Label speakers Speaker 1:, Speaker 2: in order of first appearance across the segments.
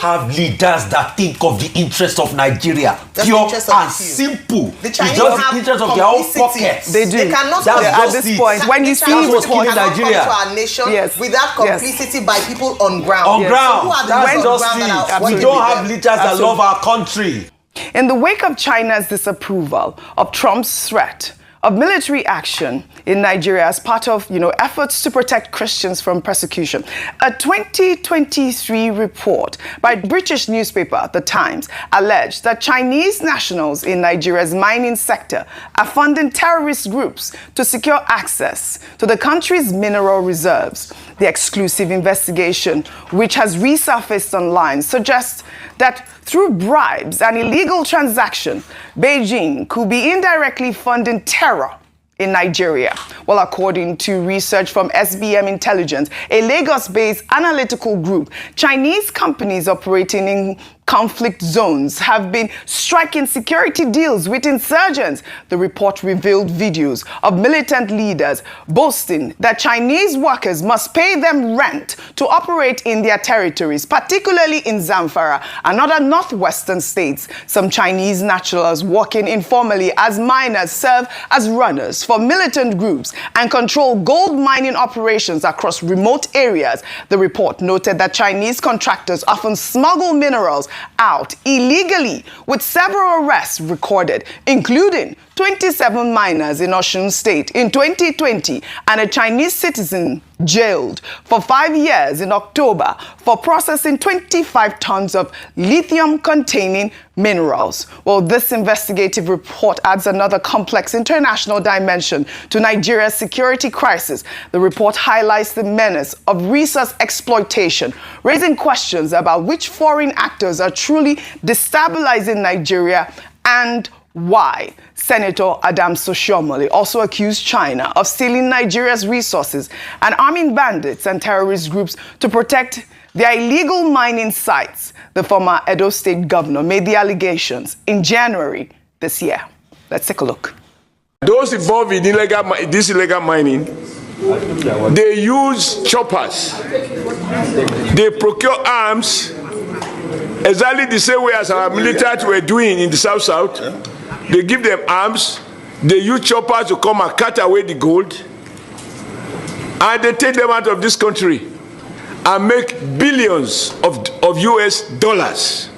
Speaker 1: have leaders that think of the interests of Nigeria.
Speaker 2: That's
Speaker 1: pure
Speaker 2: the
Speaker 1: and simple.
Speaker 2: The Chinese
Speaker 1: just
Speaker 2: have
Speaker 1: the interest of their own pockets.
Speaker 3: They do.
Speaker 2: They cannot
Speaker 3: at this point. When you see
Speaker 1: what's killing Nigeria
Speaker 2: to our nation without complicity by people on ground.
Speaker 1: On ground.
Speaker 2: So who are the
Speaker 1: That's
Speaker 2: ones
Speaker 1: just
Speaker 2: on ground that are
Speaker 1: it. We don't have leaders that love our country.
Speaker 3: In the wake of China's disapproval of Trump's threat of military action in Nigeria as part of, efforts to protect Christians from persecution, a 2023 report by British newspaper The Times alleged that Chinese nationals in Nigeria's mining sector are funding terrorist groups to secure access to the country's mineral reserves. The exclusive investigation, which has resurfaced online, suggests that through bribes and illegal transactions, Beijing could be indirectly funding terror in Nigeria. Well, according to research from SBM Intelligence, a Lagos-based analytical group, Chinese companies operating in conflict zones have been striking security deals with insurgents. The report revealed videos of militant leaders boasting that Chinese workers must pay them rent to operate in their territories, particularly in Zamfara and other northwestern states. Some Chinese nationals working informally as miners serve as runners for militant groups and control gold mining operations across remote areas. The report noted that Chinese contractors often smuggle minerals out illegally, with several arrests recorded, including 27 miners in Osun State in 2020 and a Chinese citizen jailed for 5 years in October for processing 25 tons of lithium-containing minerals. Well, this investigative report adds another complex international dimension to Nigeria's security crisis. The report highlights the menace of resource exploitation, raising questions about which foreign actors are truly destabilizing Nigeria and why. Senator Oshiemole also accused China of stealing Nigeria's resources and arming bandits and terrorist groups to protect their illegal mining sites. The former Edo State governor made the allegations in January this year. Let's take a look.
Speaker 4: Those involved in this illegal mining, they use choppers. They procure arms exactly the same way as our military were doing in the South. They give them arms, they use choppers to come and cut away the gold, and they take them out of this country and make billions of US dollars.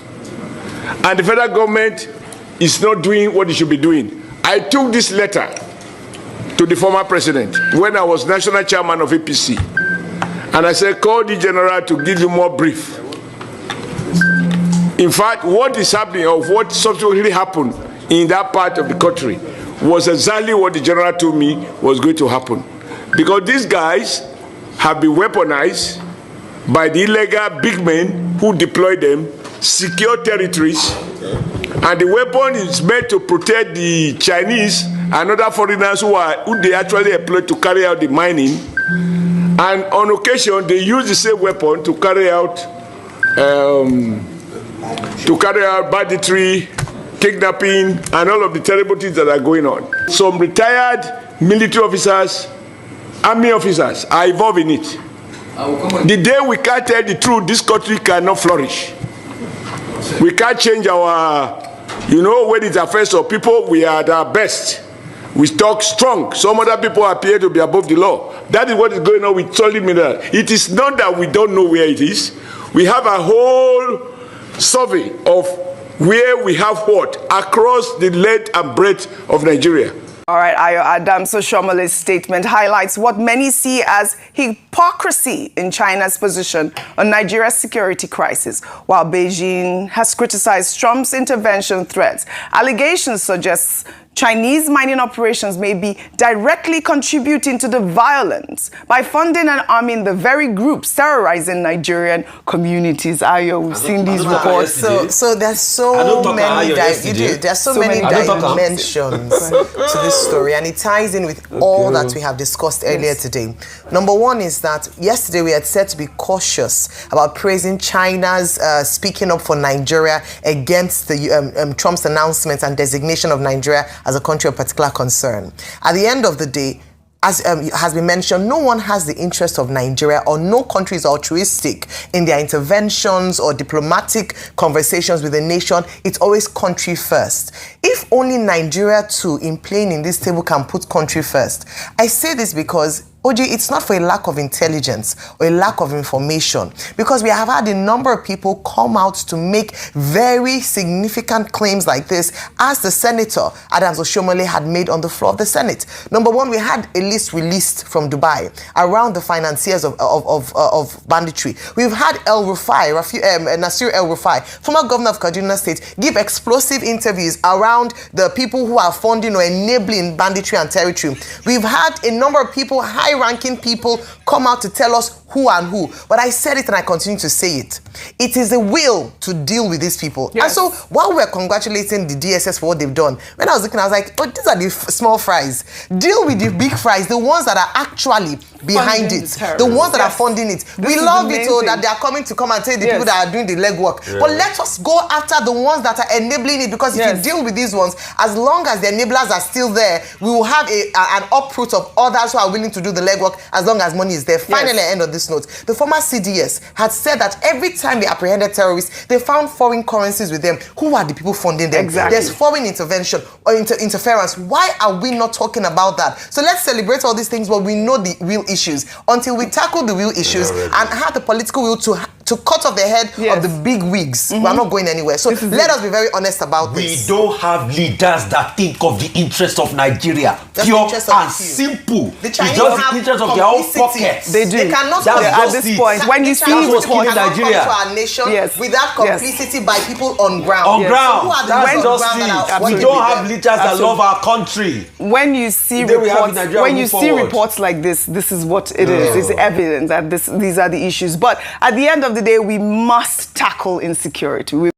Speaker 4: And the federal government is not doing what it should be doing. I took this letter to the former president when I was national chairman of APC, and I said, call the general to give you more brief. In fact, what is happening, or what subsequently happened in that part of the country, was exactly what the general told me was going to happen. Because these guys have been weaponized by the illegal big men who deploy them, secure territories, and the weapon is meant to protect the Chinese and other foreigners who they actually employ to carry out the mining. And on occasion, they use the same weapon to carry out banditry, kidnapping, and all of the terrible things that are going on. Some retired military officers, army officers are involved in it. The day we can't tell the truth, this country cannot flourish. We can't change our, when it affects our people, we are at our best. We talk strong. Some other people appear to be above the law. That is what is going on with solid mineral. It is not that we don't know where it is. We have a whole survey of where we have what across the length and breadth of Nigeria.
Speaker 3: All right, Ayo Oshiemole statement highlights what many see as hypocrisy in China's position on Nigeria's security crisis. While Beijing has criticized Trump's intervention threats, allegations suggest Chinese mining operations may be directly contributing to the violence by funding and arming the very groups terrorizing Nigerian communities. Ayo, we've seen these reports.
Speaker 2: So there's so many dimensions to this story, and it ties in with all that we have discussed earlier today. Number one is that yesterday we had said to be cautious about praising China's speaking up for Nigeria against the Trump's announcements and designation of Nigeria as a country of particular concern. At the end of the day, as has been mentioned, no one has the interest of Nigeria, or no country is altruistic in their interventions or diplomatic conversations with a nation. It's always country first. If only Nigeria too, in playing in this table, can put country first. I say this because Oji, it's not for a lack of intelligence or a lack of information, because we have had a number of people come out to make very significant claims like this, as the Senator Adams Oshiemole had made on the floor of the Senate. Number one, we had a list released from Dubai around the financiers of banditry. We've had Nasir El-Rufai, former governor of Kaduna State, give explosive interviews around the people who are funding or enabling banditry and territory. We've had a number of people, high-ranking people, come out to tell us who and who. But I said it and I continue to say it. It is a will to deal with these people. Yes. And so while we're congratulating the DSS for what they've done, when I was looking, I was like, oh, these are the small fries. Deal with the big fries, the ones that are actually behind it, the ones that are funding it. We love it, that they are coming to come and tell the people that are doing the legwork. Yeah. But let us go after the ones that are enabling it, because if you deal with these ones, as long as the enablers are still there, we will have an uproot of others who are willing to do the legwork, as long as money is there. Finally, at the end of this note, the former CDS had said that every time they apprehended terrorists, they found foreign currencies with them. Who are the people funding them? Exactly. There's foreign intervention or interference. Why are we not talking about that? So let's celebrate all these things, but we know the real issues. Until we tackle the real issues and have the political will to cut off the head of the big wigs, we're not going anywhere. So let us be very honest about this.
Speaker 1: We don't have leaders that think of the interest of Nigeria. Pure and simple.
Speaker 2: The
Speaker 1: it's just the interest of their own pockets.
Speaker 3: They do.
Speaker 2: They cannot
Speaker 3: at this point. When you see reports
Speaker 1: Nigeria
Speaker 2: to our nation without complicity by people on ground.
Speaker 1: On ground.
Speaker 2: So who are the
Speaker 1: That's
Speaker 2: ones on ground that are
Speaker 1: we don't have leaders that love our country.
Speaker 3: When you see reports like this, this is what it is. It's evident that these are the issues. But at the end of the day, we must tackle insecurity.